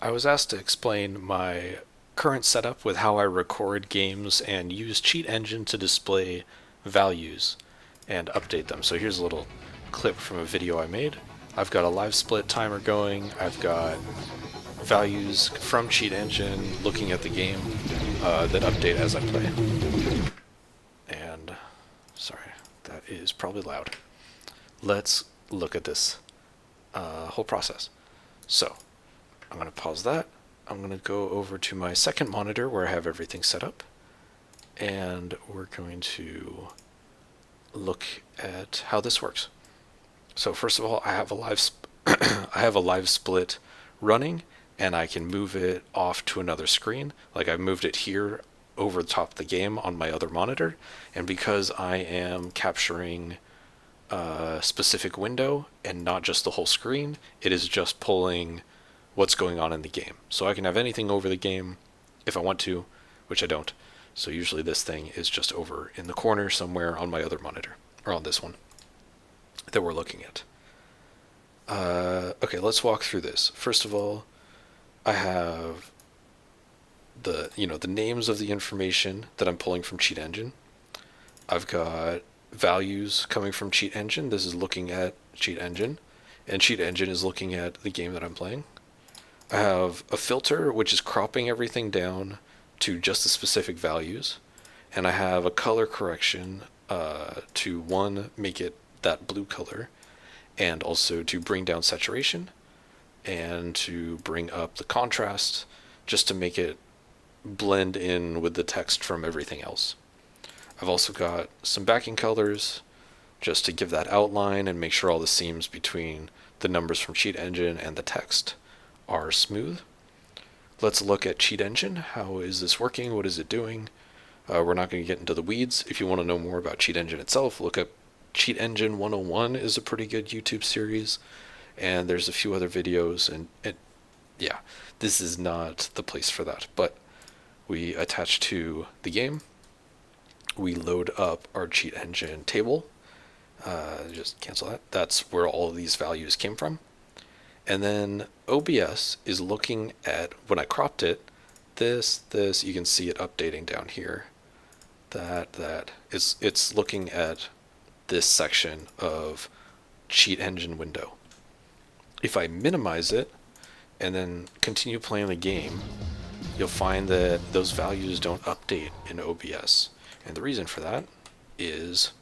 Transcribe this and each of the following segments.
I was asked to explain my current setup with how I record games and use Cheat Engine to display values and update them. So here's a little clip from a video I made. I've got a live split timer going. I've got values from Cheat Engine looking at the game that update as I play. And sorry, that is probably loud. Let's look at this whole process. So I'm going to pause that. I'm going to go over to my second monitor where I have everything set up, and we're going to look at how this works. So first of all, I have a I have a live split running, and I can move it off to another screen. Like I moved it here over the top of the game on my other monitor, and because I am capturing a specific window and not just the whole screen, it is just pulling what's going on in the game. So I can have anything over the game if I want to, which I don't. So usually this thing is just over in the corner somewhere on my other monitor, or on this one that we're looking at. Okay, let's walk through this. First of all, I have the names of the information that I'm pulling from Cheat Engine. I've got values coming from Cheat Engine. This is looking at Cheat Engine, and Cheat Engine is looking at the game that I'm playing. I have a filter which is cropping everything down to just the specific values, and I have a color correction to one, make it that blue color, and also to bring down saturation and to bring up the contrast just to make it blend in with the text from everything else. I've also got some backing colors just to give that outline and make sure all the seams between the numbers from Cheat Engine and the text are smooth. Let's look at Cheat Engine. How is this working? What is it doing? We're not going to get into the weeds. If you want to know more about Cheat Engine itself, look up Cheat Engine 101 is a pretty good YouTube series, and there's a few other videos, and yeah, this is not the place for that. But we attach to the game, we load up our Cheat Engine table, just cancel that. That's where all of these values came from. And then OBS is looking at, when I cropped it, this, you can see it updating down here. It's looking at this section of Cheat Engine window. If I minimize it and then continue playing the game, you'll find that those values don't update in OBS. And the reason for that is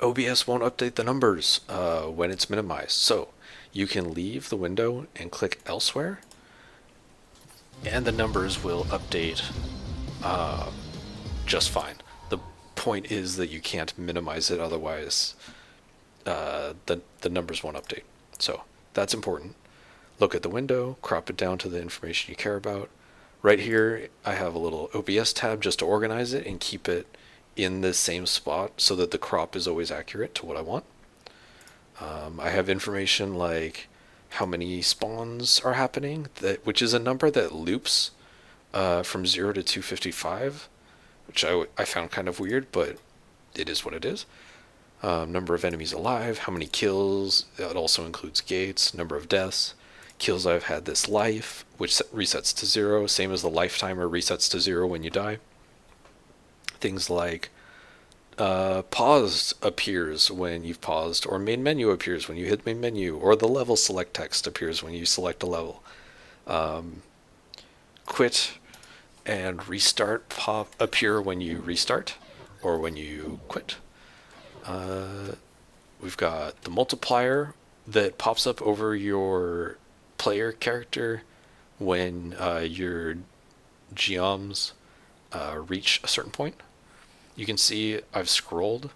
OBS won't update the numbers when it's minimized. So you can leave the window and click elsewhere, and the numbers will update just fine. The point is that you can't minimize it, otherwise the numbers won't update. So that's important. Look at the window, crop it down to the information you care about. Right here, I have a little OBS tab just to organize it and keep it in the same spot so that the crop is always accurate to what I want. I have information like how many spawns are happening, which is a number that loops from 0 to 255, which I found kind of weird, but it is what it is. Number of enemies alive, how many kills, it also includes gates, number of deaths, kills I've had this life, which resets to 0, same as the life timer resets to 0 when you die. Things like paused appears when you've paused, or main menu appears when you hit main menu, or the level select text appears when you select a level. Quit and restart appear when you restart or when you quit. We've got the multiplier that pops up over your player character when your geoms reach a certain point. You can see I've scrolled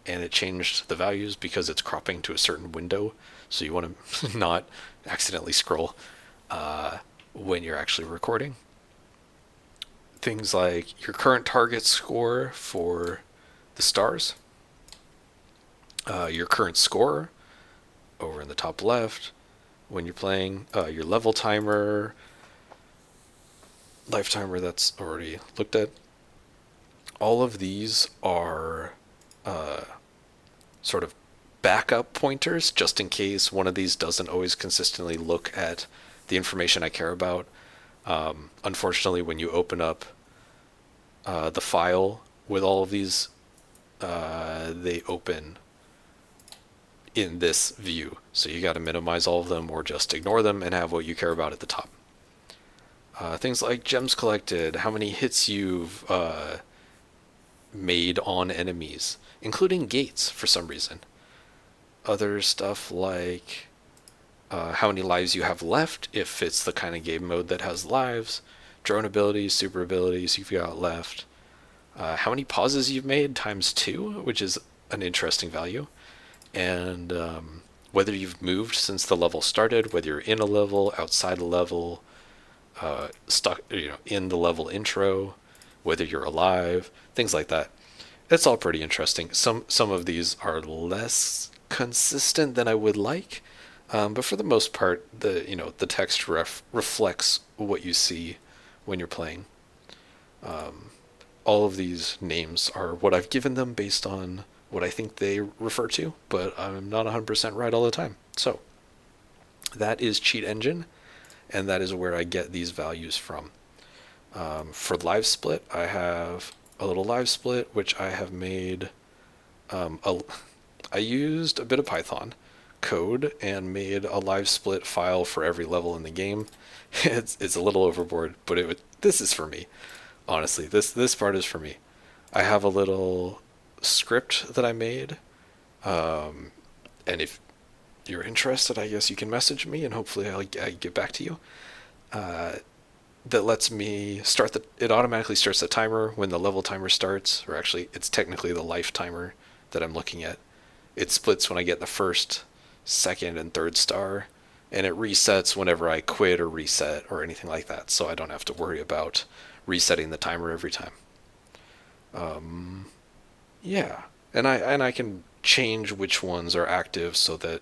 and it changed the values because it's cropping to a certain window, so you want to not accidentally scroll when you're actually recording. Things like your current target score for the stars, your current score over in the top left when you're playing, your level timer, life timer that's already looked at. All of these are sort of backup pointers just in case one of these doesn't always consistently look at the information I care about. Unfortunately, when you open up the file with all of these, they open in this view. So you got to minimize all of them or just ignore them and have what you care about at the top. Things like gems collected, how many hits you've made on enemies, including gates for some reason. Other stuff like how many lives you have left, if it's the kind of game mode that has lives, drone abilities, super abilities you've got left, how many pauses you've made times 2, which is an interesting value, and whether you've moved since the level started, whether you're in a level, outside a level, stuck, in the level intro, whether you're alive, things like that. It's all pretty interesting. Some of these are less consistent than I would like, but for the most part, the text reflects what you see when you're playing. All of these names are what I've given them based on what I think they refer to, but I'm not 100% right all the time. So that is Cheat Engine, and that is where I get these values from. For live split, I have a little live split, which I have made. I used a bit of Python code and made a live split file for every level in the game. It's a little overboard, but this is for me. Honestly, this part is for me. I have a little script that I made, and if you're interested, I guess you can message me, and hopefully I get back to you. That lets me it automatically starts the timer when the level timer starts, or actually it's technically the life timer that I'm looking at. It splits when I get the first, second, and third star, and it resets whenever I quit or reset or anything like that, so I don't have to worry about resetting the timer every time. Yeah, and I can change which ones are active so that,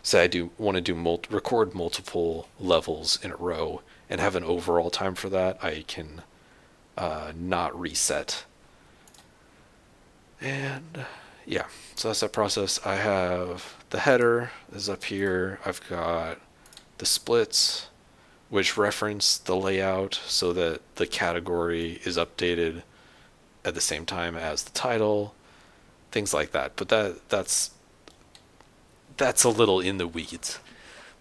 say I do want to record multiple levels in a row and have an overall time for that, I can not reset. And yeah, so that's that process. I have the header is up here. I've got the splits, which reference the layout so that the category is updated at the same time as the title, things like that. But that's a little in the weeds.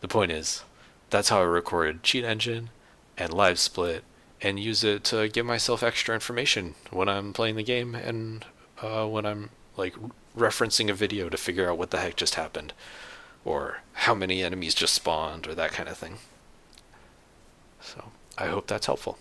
The point is, that's how I record Cheat Engine and Live Split and use it to give myself extra information when I'm playing the game and when I'm like referencing a video to figure out what the heck just happened or how many enemies just spawned or that kind of thing. So I hope that's helpful.